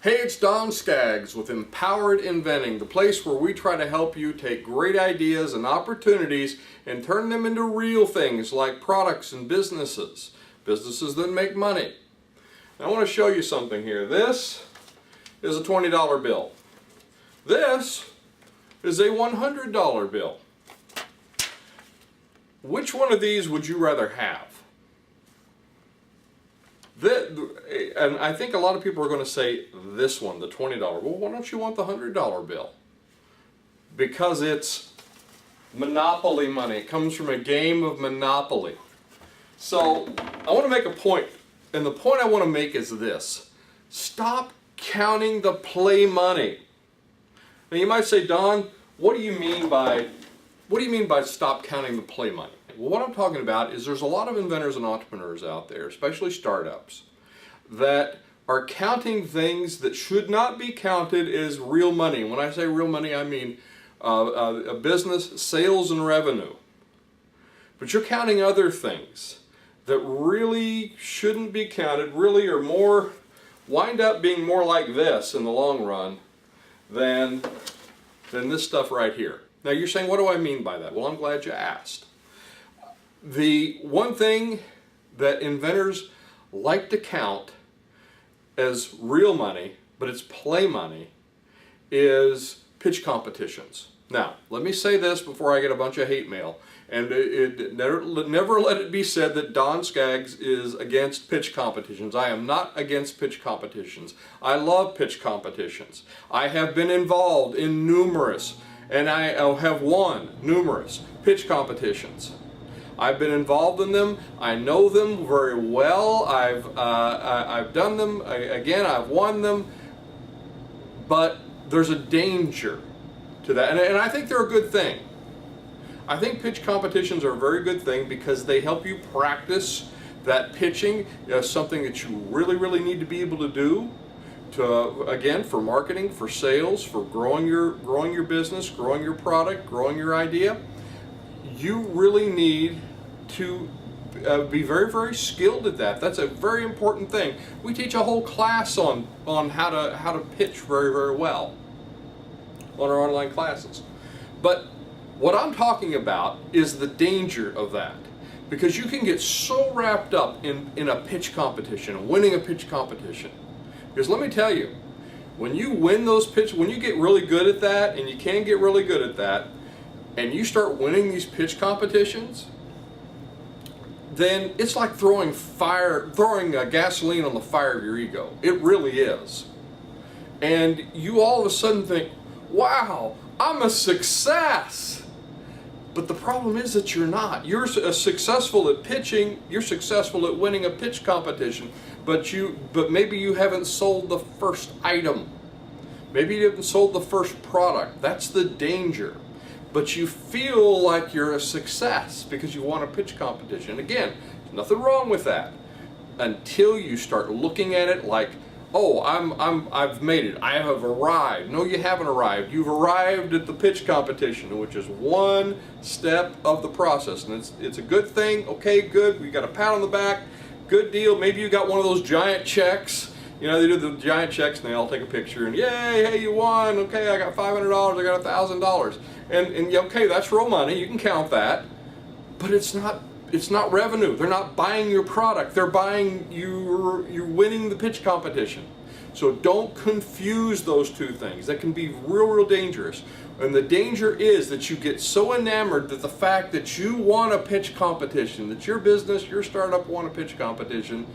Hey, it's Don Skaggs with Empowered Inventing, the place where we try to help you take great ideas and opportunities and turn them into real things like products and businesses that make money. Now, I want to show you something here. This is a $20 bill. This is a $100 bill. Which one of these would you rather have? And I think a lot of people are going to say this one, the $20. Well, why don't you want the $100 bill? Because it's monopoly money. It comes from a game of Monopoly. So I want to make a point, and the point I want to make is this. Stop counting the play money. Now you might say, Don, what do you mean by stop counting the play money? Well, what I'm talking about is there's a lot of inventors and entrepreneurs out there, especially startups, that are counting things that should not be counted as real money. When I say real money, I mean a business, sales, and revenue. But you're counting other things that really shouldn't be counted, really are more, wind up being more like this in the long run than this stuff right here. Now you're saying, what do I mean by that? Well, I'm glad you asked. The one thing that inventors like to count as real money, but it's play money, is pitch competitions. Now, let me say this before I get a bunch of hate mail. And never let it be said that Don Skaggs is against pitch competitions. I am not against pitch competitions. I love pitch competitions. I have been involved in numerous, and I have won numerous pitch competitions. I've been involved in them. I know them very well. I've done them. Again, I've won them. But there's a danger to that, and I think they're a good thing. I think pitch competitions are a very good thing because they help you practice that pitching, something that you really need to be able to do. Again, for marketing, for sales, for growing your business, growing your product, growing your idea. You really need to be very skilled at that. That's a very important thing. We teach a whole class on how to pitch very well on our online classes. But what I'm talking about is the danger of that, because you can get so wrapped up in a pitch competition, winning a pitch competition. Because let me tell you, when you win those when you get really good at that, and you can get really good at that, and you start winning these pitch competitions, then it's like throwing gasoline on the fire of your ego. It really is. And you all of a sudden think, wow, I'm a success. But the problem is that you're not. You're successful at pitching, you're successful at winning a pitch competition, but maybe you haven't sold the first item. Maybe you haven't sold the first product. That's the danger. But you feel like you're a success because you won a pitch competition. Again, there's nothing wrong with that until you start looking at it like, oh, I've made it. I have arrived. No, you haven't arrived. You've arrived at the pitch competition, which is one step of the process, and it's a good thing. Okay, good. We got a pat on the back. Good deal. Maybe you got one of those giant checks. You know, they do the giant checks and they all take a picture and yay, hey, you won. Okay, I got $500. I got $1,000. And okay, that's real money. You can count that, but it's not revenue. They're not buying your product. They're buying you're winning the pitch competition. So don't confuse those two things. That can be real dangerous. And the danger is that you get so enamored that the fact that you won a pitch competition, that your business, your startup won a pitch competition,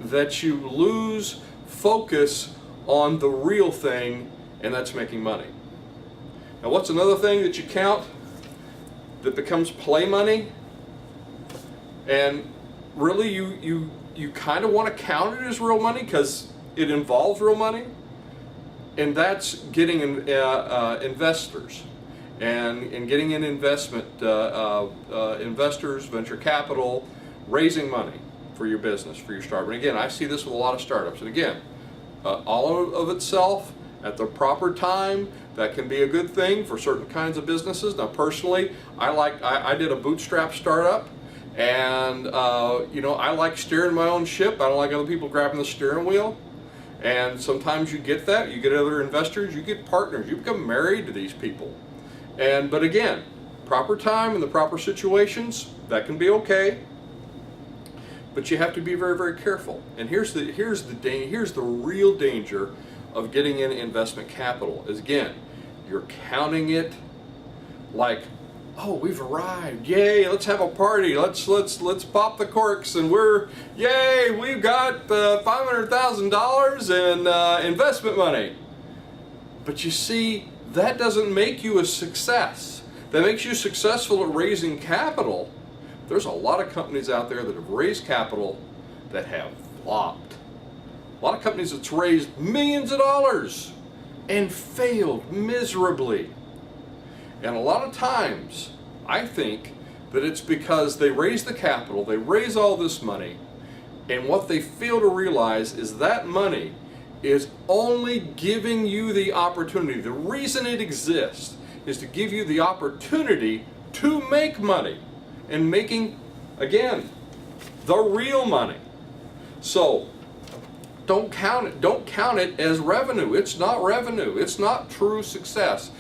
that you lose focus on the real thing, and that's making money. Now, what's another thing that you count that becomes play money? And really, you kind of want to count it as real money because it involves real money, and that's getting investors and getting in investment, investors, venture capital, raising money for your business, for your startup. And again, I see this with a lot of startups. And again, all of itself, at the proper time, that can be a good thing for certain kinds of businesses. Now, personally, I did a bootstrap startup, and I like steering my own ship. I don't like other people grabbing the steering wheel. And sometimes you get that, you get other investors, you get partners, you become married to these people. But again, proper time and the proper situations, that can be okay. But you have to be very, very careful. And here's the real danger of getting in investment capital is, again, you're counting it like, oh, we've arrived, yay, let's have a party, let's pop the corks, and yay, we've got $500,000 in investment money. But you see, that doesn't make you a success. That makes you successful at raising capital. There's a lot of companies out there that have raised capital that have flopped. A lot of companies that's raised millions of dollars and failed miserably. And a lot of times, I think that it's because they raise the capital, they raise all this money, and what they fail to realize is that money is only giving you the opportunity. The reason it exists is to give you the opportunity to make money, and making, again, the real money. So don't count it as revenue. It's not revenue. It's not true success.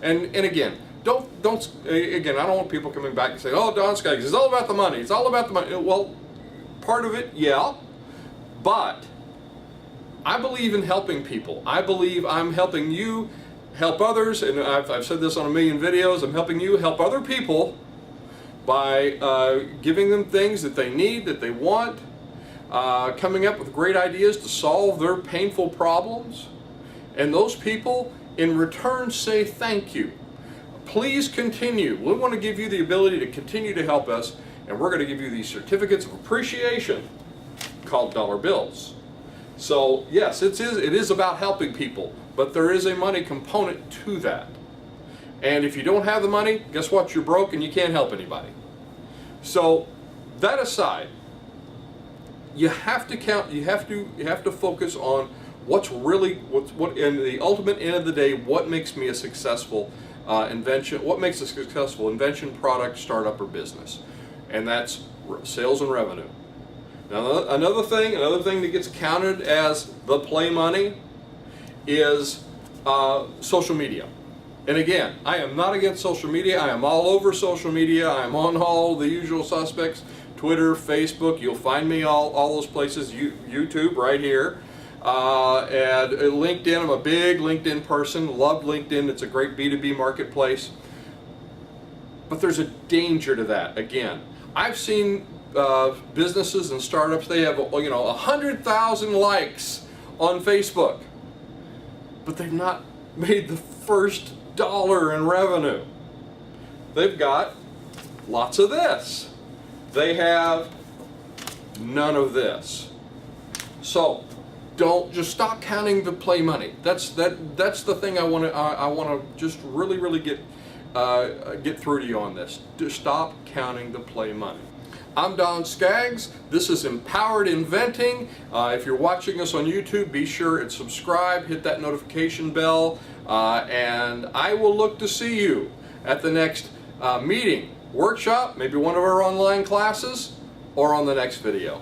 And again, again, I don't want people coming back and saying, oh, Don Skaggs, it's all about the money. It's all about the money. Well, part of it, yeah, but I believe in helping people. I believe I'm helping you help others, and I've said this on a million videos. I'm helping you help other people by giving them things that they need, that they want, coming up with great ideas to solve their painful problems. And those people, in return, say thank you. Please continue. We want to give you the ability to continue to help us, and we're going to give you these certificates of appreciation called dollar bills. So yes, it is about helping people, but there is a money component to that. And if you don't have the money, guess what? You're broke and you can't help anybody. So that aside, you have to count. You have to focus on what in the ultimate end of the day, what makes me a successful invention? What makes a successful invention, product, startup, or business? And that's sales and revenue. Now, another thing that gets counted as the play money is social media. And again, I am not against social media. I am all over social media. I am on all the usual suspects: Twitter, Facebook. You'll find me all those places. YouTube right here. And LinkedIn. I'm a big LinkedIn person. Love LinkedIn. It's a great B2B marketplace. But there's a danger to that. Again, I've seen businesses and startups. They have 100,000 likes on Facebook, but they've not made the first dollar in revenue. They've got lots of this. They have none of this. So just stop counting the play money. That's the thing I want to just really get through to you on this. Just stop counting the play money. I'm Don Skaggs. This is Empowered Inventing. If you're watching us on YouTube, be sure and subscribe, hit that notification bell, and I will look to see you at the next meeting, workshop, maybe one of our online classes, or on the next video.